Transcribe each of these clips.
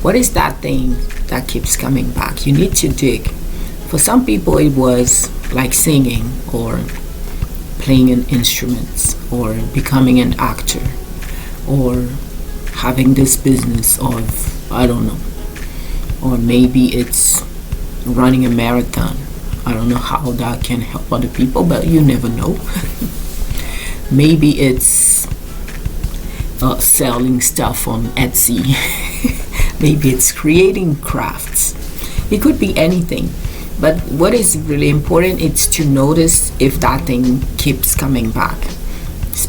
What is that thing that keeps coming back? You need to dig. For some people, it was like singing or playing an instrument or becoming an actor or having this business of, I don't know, or maybe it's running a marathon. I don't know how that can help other people, but you never know. Maybe it's selling stuff on Etsy. Maybe it's creating crafts. It could be anything. But what is really important is to notice if that thing keeps coming back.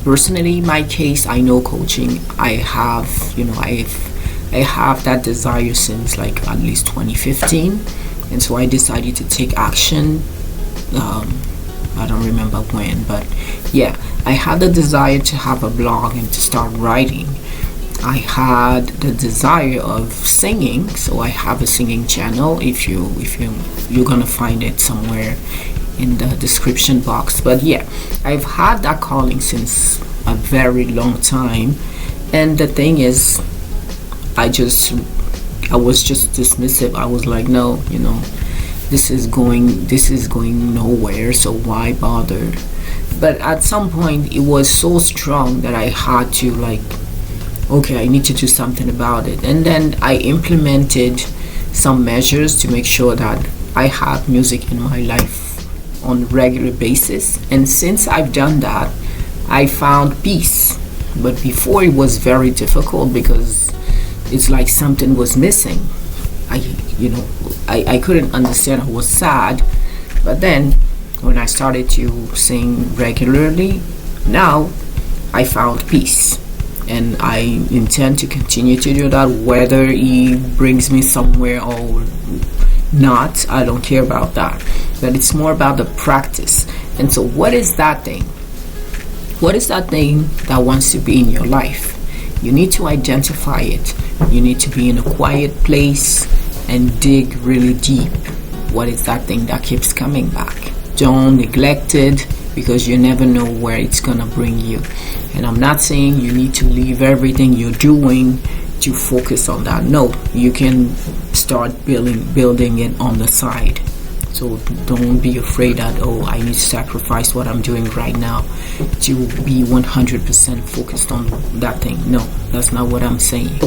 Personally, in my case, I know coaching. I have that desire since like at least 2015, and so I decided to take action. I don't remember when, but yeah, I had the desire to have a blog and to start writing. I had the desire of singing, so I have a singing channel. If you're gonna find it somewhere in the description box. But yeah, I've had that calling since a very long time, and the thing is, I was just dismissive. I was like, no, this is going nowhere, so why bother? But at some point it was so strong that I had to, like, okay, I need to do something about it. And then I implemented some measures to make sure that I have music in my life on a regular basis. And since I've done that, I found peace. But before, it was very difficult because it's like something was missing. I couldn't understand. I was sad. But then when I started to sing regularly, now I found peace. And I intend to continue to do that, whether it brings me somewhere or not. I don't care about that. But it's more about the practice. And so what is that thing? What is that thing that wants to be in your life? You need to identify it. You need to be in a quiet place and dig really deep. What is that thing that keeps coming back? Don't neglect it, because you never know where it's gonna bring you. And I'm not saying you need to leave everything you're doing to focus on that. No, you can start building it on the side. So don't be afraid that, oh, I need to sacrifice what I'm doing right now to be 100% focused on that thing. No, that's not what I'm saying.